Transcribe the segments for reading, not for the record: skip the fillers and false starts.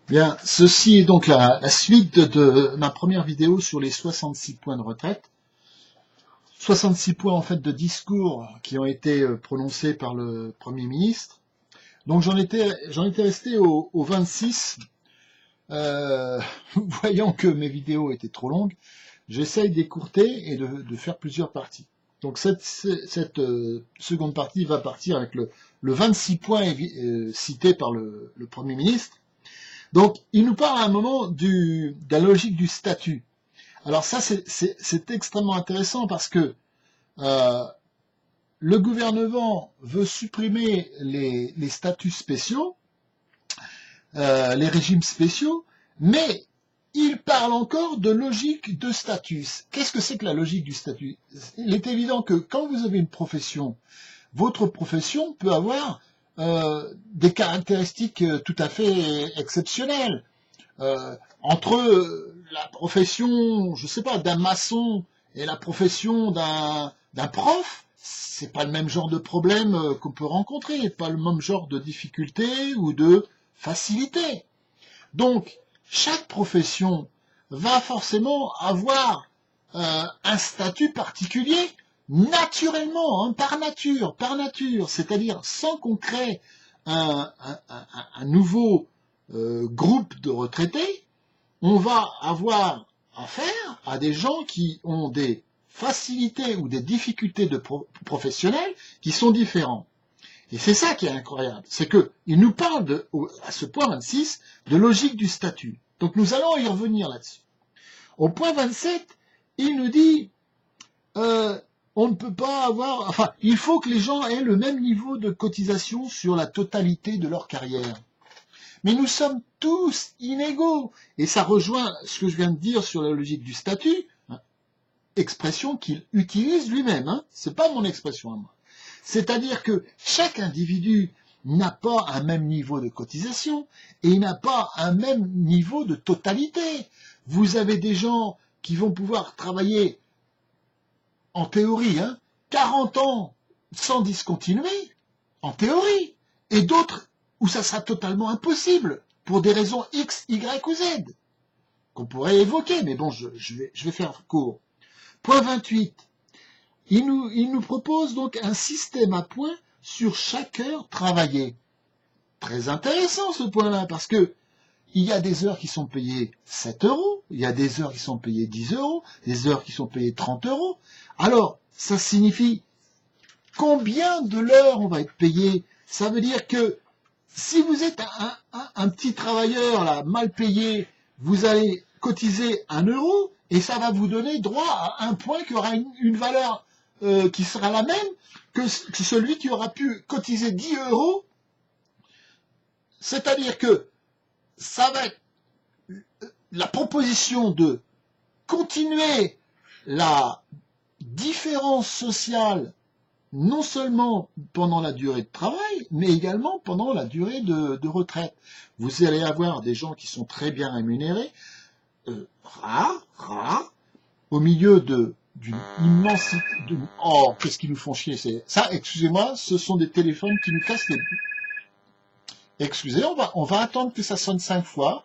Bien, ceci est donc la suite de ma première vidéo sur les 66 points de retraite. 66 points en fait de discours qui ont été prononcés par le Premier ministre. Donc j'en étais resté au 26. Voyant que mes vidéos étaient trop longues, j'essaye d'écourter et de faire plusieurs parties. Donc cette seconde partie va partir avec le 26 points cités par le Premier ministre. Donc, il nous parle à un moment de la logique du statut. Alors ça, c'est extrêmement intéressant parce que euh, le gouvernement veut supprimer les statuts spéciaux, les régimes spéciaux, mais il parle encore de logique de statut. Qu'est-ce que c'est que la logique du statut? Il est évident que quand vous avez une profession, votre profession peut avoir des caractéristiques tout à fait exceptionnelles. Entre la profession, je sais pas, d'un maçon et la profession d'un prof, c'est pas le même genre de problème qu'on peut rencontrer, pas le même genre de difficulté ou de facilité. Donc, chaque profession va forcément avoir un statut particulier naturellement, hein, par nature, c'est-à-dire sans qu'on crée un nouveau groupe de retraités, on va avoir affaire à des gens qui ont des facilités ou des difficultés professionnelles qui sont différents. Et c'est ça qui est incroyable, c'est qu'il nous parle à ce point 26 de logique du statut. Donc nous allons y revenir là-dessus. Au point 27, il nous dit on ne peut pas avoir, enfin, il faut que les gens aient le même niveau de cotisation sur la totalité de leur carrière. Mais nous sommes tous inégaux. Et ça rejoint ce que je viens de dire sur la logique du statut, hein, expression qu'il utilise lui-même, hein, c'est pas mon expression à moi. C'est-à-dire que chaque individu n'a pas un même niveau de cotisation et il n'a pas un même niveau de totalité. Vous avez des gens qui vont pouvoir travailler, en théorie, 40 ans sans discontinuer, en théorie, et d'autres où ça sera totalement impossible, pour des raisons X, Y ou Z, qu'on pourrait évoquer, mais bon, je vais faire court. Point 28. Il nous propose donc un système à points sur chaque heure travaillée. Très intéressant ce point-là, parce que il y a des heures qui sont payées 7 euros, il y a des heures qui sont payées 10 euros, des heures qui sont payées 30 euros. Alors, ça signifie combien de l'heure on va être payé? Ça veut dire que si vous êtes un petit travailleur là, mal payé, vous allez cotiser 1 euro et ça va vous donner droit à un point qui aura une valeur qui sera la même que celui qui aura pu cotiser 10 euros. C'est-à-dire que ça va être la proposition de continuer la différence sociale non seulement pendant la durée de travail, mais également pendant la durée de retraite. Vous allez avoir des gens qui sont très bien rémunérés, rares, au milieu d'une immensité de... Oh, qu'est-ce qu'ils nous font chier, ça, excusez-moi, ce sont des téléphones qui nous cassent les... Excusez, on va attendre que ça sonne 5 fois.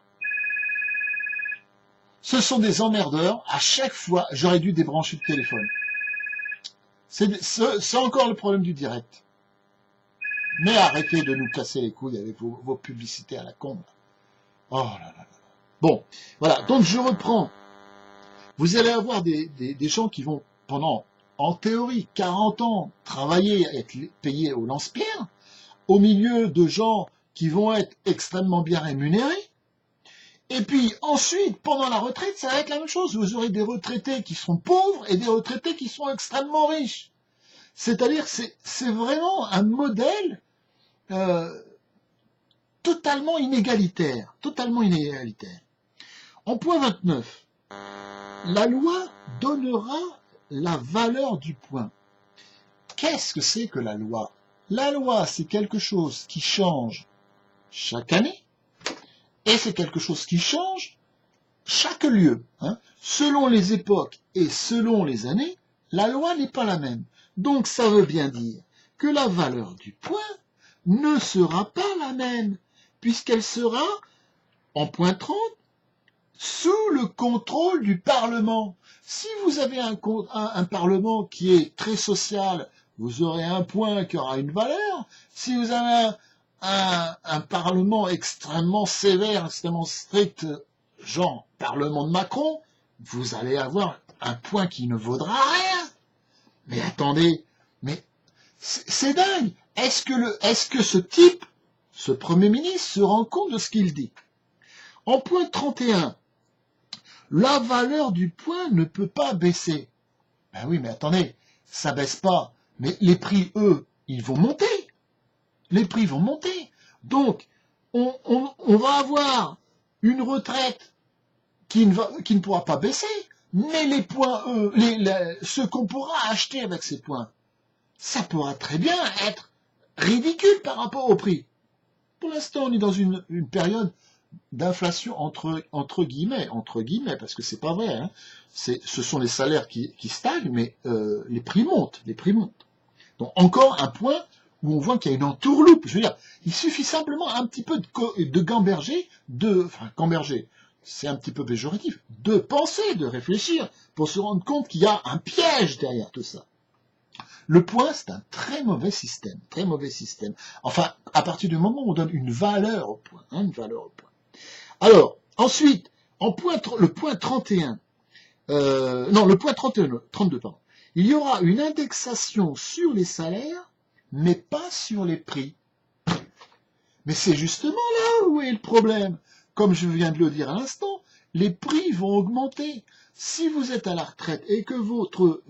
Ce sont des emmerdeurs, à chaque fois, j'aurais dû débrancher le téléphone. C'est encore le problème du direct. Mais arrêtez de nous casser les couilles avec vos publicités à la con. Oh là là là. Bon, voilà, donc je reprends. Vous allez avoir des gens qui vont, pendant, en théorie, 40 ans, travailler, être payés au lance-pierre, au milieu de gens qui vont être extrêmement bien rémunérés. Et puis ensuite, pendant la retraite, ça va être la même chose. Vous aurez des retraités qui seront pauvres et des retraités qui sont extrêmement riches. C'est-à-dire que c'est vraiment un modèle totalement inégalitaire. Totalement inégalitaire. En point 29, la loi donnera la valeur du point. Qu'est-ce que c'est que la loi? La loi, c'est quelque chose qui change chaque année et c'est quelque chose qui change chaque lieu. Selon les époques et selon les années, la loi n'est pas la même. Donc ça veut bien dire que la valeur du point ne sera pas la même, puisqu'elle sera En point 30, sous le contrôle du Parlement. Si vous avez un Parlement qui est très social, vous aurez un point qui aura une valeur. Si vous avez un Parlement extrêmement sévère, extrêmement strict, genre Parlement de Macron, vous allez avoir un point qui ne vaudra rien. Mais attendez, mais c'est dingue. Est-ce que ce type, ce Premier ministre, se rend compte de ce qu'il dit? En point 31, la valeur du point ne peut pas baisser. Ben oui, mais attendez, ça baisse pas. Mais les prix, eux, ils vont monter. Les prix vont monter. Donc, on va avoir une retraite qui ne pourra pas baisser. Mais les points, ce qu'on pourra acheter avec ces points, ça pourra très bien être ridicule par rapport au prix. Pour l'instant, on est dans une période d'inflation entre guillemets, parce que c'est pas vrai. Hein. Ce sont les salaires qui stagnent, mais les prix montent, Donc encore un point où on voit qu'il y a une entourloupe. Je veux dire, il suffit simplement un petit peu de gamberger, gamberger, c'est un petit peu péjoratif, de penser, de réfléchir, pour se rendre compte qu'il y a un piège derrière tout ça. Le point, c'est un très mauvais système, très mauvais système. Enfin, à partir du moment où on donne une valeur au point, une valeur au point. Alors, ensuite, le point 31, le point 32, pardon. Il y aura une indexation sur les salaires, mais pas sur les prix. Mais c'est justement là où est le problème. Comme je viens de le dire à l'instant, les prix vont augmenter. Si vous êtes à la retraite et que votre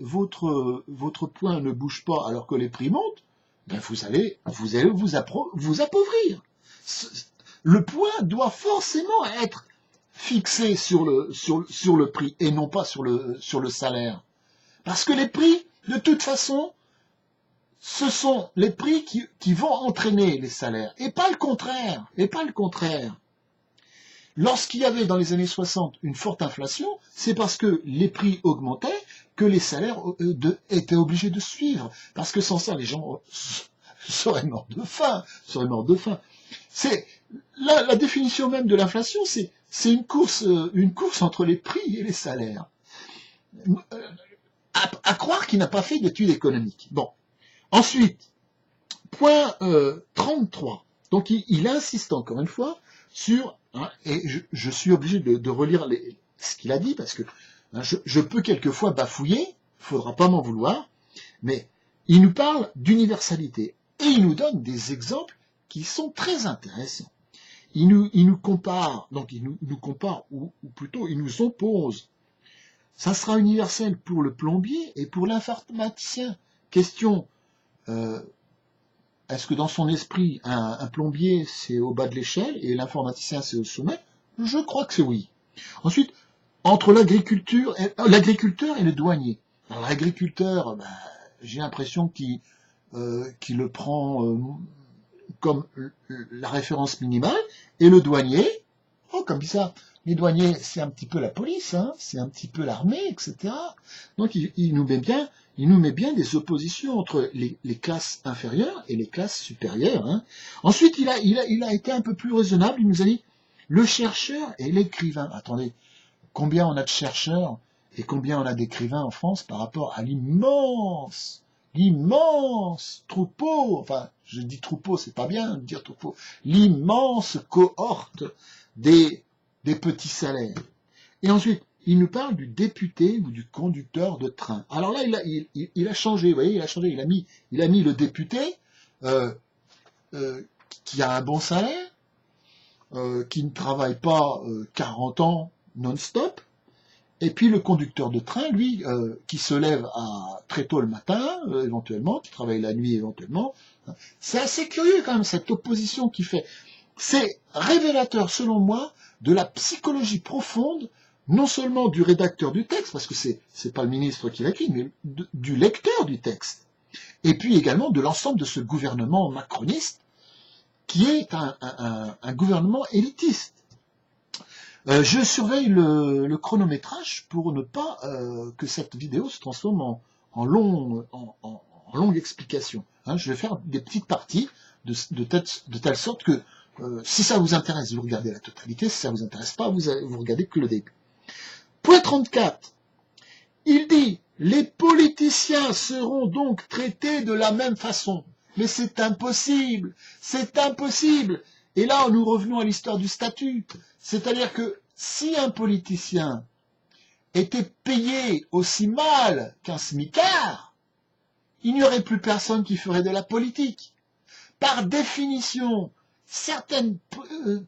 point ne bouge pas alors que les prix montent, ben vous allez vous appauvrir. Le point doit forcément être fixé sur le prix et non pas sur le salaire. Parce que les prix, de toute façon, ce sont les prix qui vont entraîner les salaires, et pas le contraire, Lorsqu'il y avait dans les années 60 une forte inflation, c'est parce que les prix augmentaient que les salaires étaient obligés de suivre. Parce que sans ça, les gens seraient morts de faim, C'est la définition même de l'inflation, c'est une course entre les prix et les salaires. À croire qu'il n'a pas fait d'études économiques. Bon. Ensuite, point 33. Donc il insiste encore une fois sur, et je suis obligé de relire ce qu'il a dit, parce que je peux quelquefois bafouiller, il ne faudra pas m'en vouloir, mais il nous parle d'universalité, et il nous donne des exemples qui sont très intéressants. Il nous compare, ou plutôt il nous oppose. Ça sera universel pour le plombier et pour l'informaticien. Question, est-ce que dans son esprit, un plombier, c'est au bas de l'échelle et l'informaticien, c'est au sommet? Je crois que c'est oui. Ensuite, entre l'agriculteur et le douanier. Alors l'agriculteur, j'ai l'impression qu'il le prend comme la référence minimale, et le douanier, comme ça, les douaniers, c'est un petit peu la police, c'est un petit peu l'armée, etc. Donc il nous met bien des oppositions entre les classes inférieures et les classes supérieures. Ensuite, il a été un peu plus raisonnable, il nous a dit, le chercheur et l'écrivain. Attendez, combien on a de chercheurs et combien on a d'écrivains en France par rapport à l'immense troupeau, enfin, je dis troupeau, c'est pas bien de dire troupeau, l'immense cohorte des petits salaires. Et ensuite, il nous parle du député ou du conducteur de train. Alors là, il a changé, vous voyez, il a mis le député qui a un bon salaire, qui ne travaille pas 40 ans non-stop, et puis le conducteur de train, lui, qui se lève très tôt le matin, éventuellement, qui travaille la nuit éventuellement. C'est assez curieux quand même, cette opposition qu'il fait. C'est révélateur, selon moi, de la psychologie profonde, non seulement du rédacteur du texte, parce que c'est pas le ministre qui l'écrit, mais du lecteur du texte. Et puis également de l'ensemble de ce gouvernement macroniste, qui est un gouvernement élitiste. Je surveille le chronométrage pour ne pas que cette vidéo se transforme en longue explication. Je vais faire des petites parties de telle sorte que Si ça vous intéresse, vous regardez la totalité. Si ça vous intéresse pas, vous regardez que le début. Point 34. Il dit, les politiciens seront donc traités de la même façon. Mais c'est impossible, c'est impossible. Et là, nous revenons à l'histoire du statut. C'est-à-dire que si un politicien était payé aussi mal qu'un smicard, il n'y aurait plus personne qui ferait de la politique. Par définition, certaines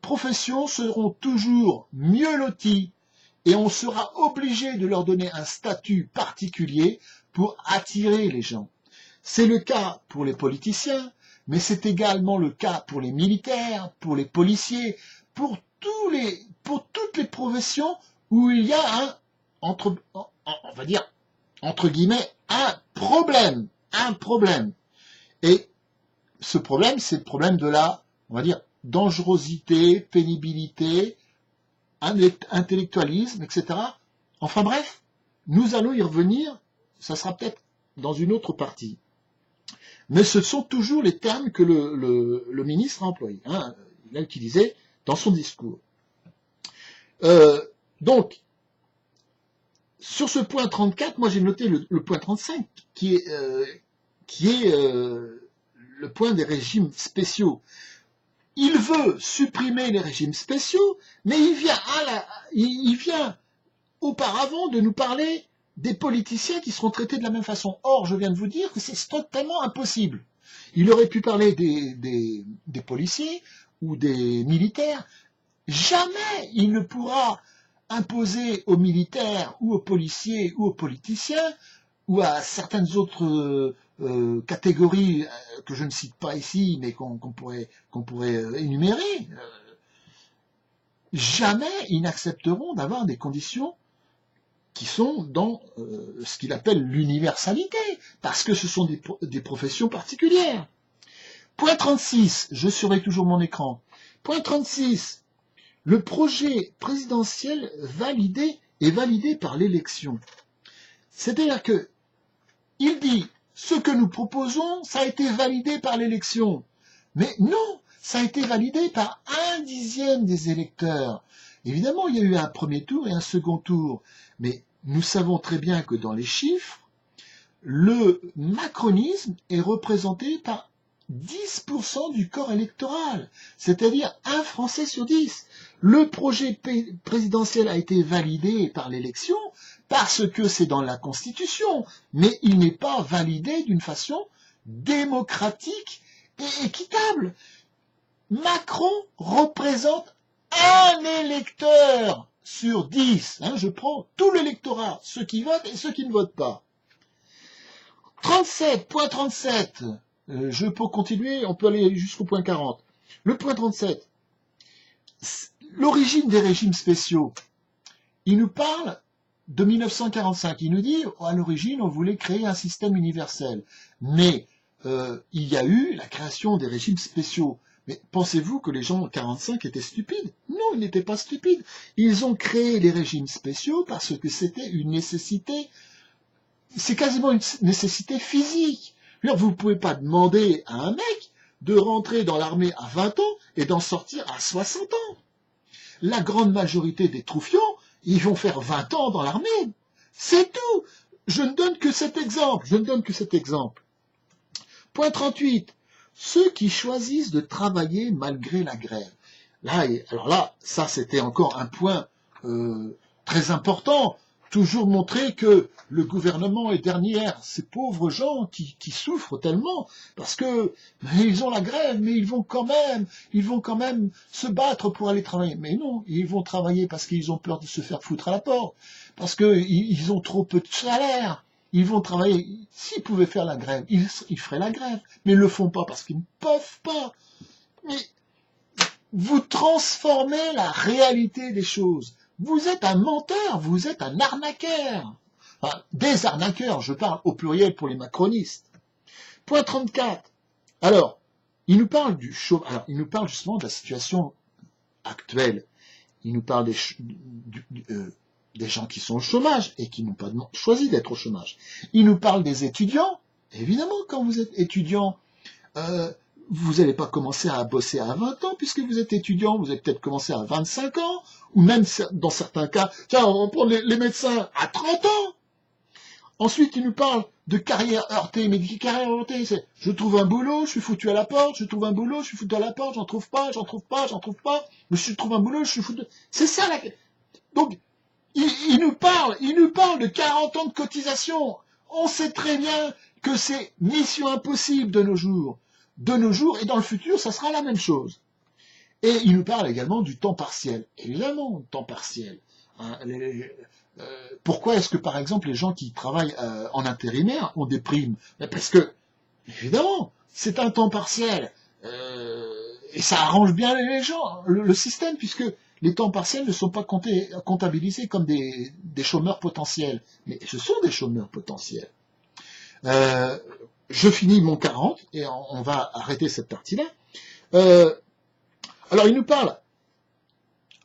professions seront toujours mieux loties et on sera obligé de leur donner un statut particulier pour attirer les gens. C'est le cas pour les politiciens, mais c'est également le cas pour les militaires, pour les policiers, pour toutes les professions où il y a on va dire, entre guillemets, un problème. Et ce problème, c'est le problème de la, on va dire, dangerosité, pénibilité, intellectualisme, etc. Enfin bref, nous allons y revenir, ça sera peut-être dans une autre partie. Mais ce sont toujours les termes que le ministre a employés. Hein, il a utilisé dans son discours. Donc, sur ce point 34, moi j'ai noté le point 35, qui est le point des régimes spéciaux. Il veut supprimer les régimes spéciaux, mais il vient auparavant de nous parler des politiciens qui seront traités de la même façon. Or, je viens de vous dire que c'est totalement impossible. Il aurait pu parler des policiers ou des militaires. Jamais il ne pourra imposer aux militaires ou aux policiers ou aux politiciens ou à certaines autres catégories que je ne cite pas ici, mais qu'on pourrait énumérer. Jamais ils n'accepteront d'avoir des conditions qui sont dans ce qu'il appelle l'universalité, parce que ce sont des professions particulières. Point 36, je surveille toujours mon écran. Point 36, le projet présidentiel est validé par l'élection. C'est-à-dire que il dit, ce que nous proposons, ça a été validé par l'élection. Mais non, ça a été validé par 1/10 des électeurs. Évidemment, il y a eu un premier tour et un second tour. Mais nous savons très bien que dans les chiffres, le macronisme est représenté par 10% du corps électoral, c'est-à-dire un Français sur 10. Le projet présidentiel a été validé par l'élection parce que c'est dans la Constitution, mais il n'est pas validé d'une façon démocratique et équitable. Macron représente un électeur sur 10. Hein, je prends tout l'électorat, ceux qui votent et ceux qui ne votent pas. 37, point 37. Je peux continuer, on peut aller jusqu'au point 40. Le point 37, l'origine des régimes spéciaux. Il nous parle de 1945. Il nous dit, à l'origine, on voulait créer un système universel. Mais il y a eu la création des régimes spéciaux. Mais pensez-vous que les gens en 45 étaient stupides? Non, ils n'étaient pas stupides. Ils ont créé les régimes spéciaux parce que c'était une nécessité. C'est quasiment une nécessité physique. Vous ne pouvez pas demander à un mec de rentrer dans l'armée à 20 ans et d'en sortir à 60 ans. La grande majorité des troufions, ils vont faire 20 ans dans l'armée. C'est tout. Je ne donne que cet exemple. Point 38. Ceux qui choisissent de travailler malgré la grève. Alors là, ça c'était encore un point très important. Toujours montrer que le gouvernement est derrière ces pauvres gens qui souffrent tellement parce que ils ont la grève, mais ils vont quand même se battre pour aller travailler. Mais non, ils vont travailler parce qu'ils ont peur de se faire foutre à la porte, parce qu'ils ont trop peu de salaire. Ils vont travailler. S'ils pouvaient faire la grève, ils feraient la grève, mais ils le font pas parce qu'ils ne peuvent pas. Mais vous transformez la réalité des choses. Vous êtes un menteur, vous êtes un arnaqueur. Enfin, des arnaqueurs, je parle au pluriel pour les macronistes. Point 34. Alors, il nous parle du chômage. Alors, il nous parle justement de la situation actuelle. Il nous parle des gens qui sont au chômage et qui n'ont pas choisi d'être au chômage. Il nous parle des étudiants. Évidemment, quand vous êtes étudiant, vous n'allez pas commencer à bosser à 20 ans, puisque vous êtes étudiant, vous allez peut-être commencer à 25 ans, ou même dans certains cas, tiens, on prend les médecins à 30 ans. Ensuite, il nous parle de carrière heurtée, mais qui carrière heurtée, c'est je trouve un boulot, je suis foutu à la porte, je trouve un boulot, je suis foutu à la porte, j'en trouve pas, mais je trouve un boulot, je suis foutu. C'est ça la. Donc, il nous parle de 40 ans de cotisation. On sait très bien que c'est mission impossible de nos jours. De nos jours, et dans le futur, ça sera la même chose. Et il nous parle également du temps partiel. Évidemment, temps partiel. Hein, pourquoi est-ce que, par exemple, les gens qui travaillent en intérimaire ont des primes? Parce que, évidemment, c'est un temps partiel. Et ça arrange bien les gens, le système, puisque les temps partiels ne sont pas comptabilisés comme des chômeurs potentiels. Mais ce sont des chômeurs potentiels. Je finis mon 40 et on va arrêter cette partie-là. Alors, il nous parle,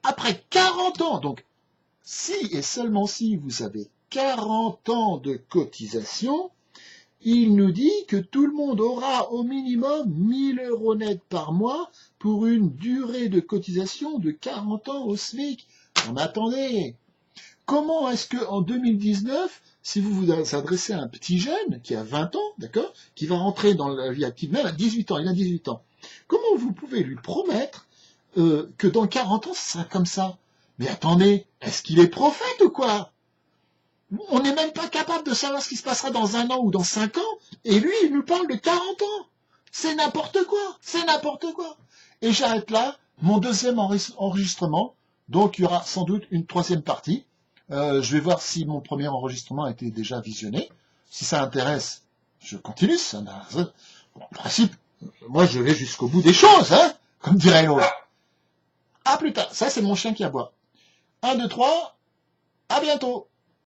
après 40 ans, donc, si et seulement si vous avez 40 ans de cotisation, il nous dit que tout le monde aura au minimum 1000 euros net par mois pour une durée de cotisation de 40 ans au SMIC. Mais attendez, comment est-ce que en 2019, si vous vous adressez à un petit jeune qui a 20 ans, d'accord, qui va rentrer dans la vie active, même à 18 ans, il a 18 ans, comment vous pouvez lui promettre que dans 40 ans, ce sera comme ça? Mais attendez, est-ce qu'il est prophète ou quoi? On n'est même pas capable de savoir ce qui se passera dans 1 an ou dans 5 ans, et lui, il nous parle de 40 ans. C'est n'importe quoi, c'est n'importe quoi. Et j'arrête là mon deuxième enregistrement, donc il y aura sans doute une troisième partie. Je vais voir si mon premier enregistrement a été déjà visionné. Si ça intéresse, je continue. En principe, moi je vais jusqu'au bout des choses, hein, comme dirait l'autre. À plus tard. Ça, c'est mon chien qui aboie. 1, 2, 3. À bientôt.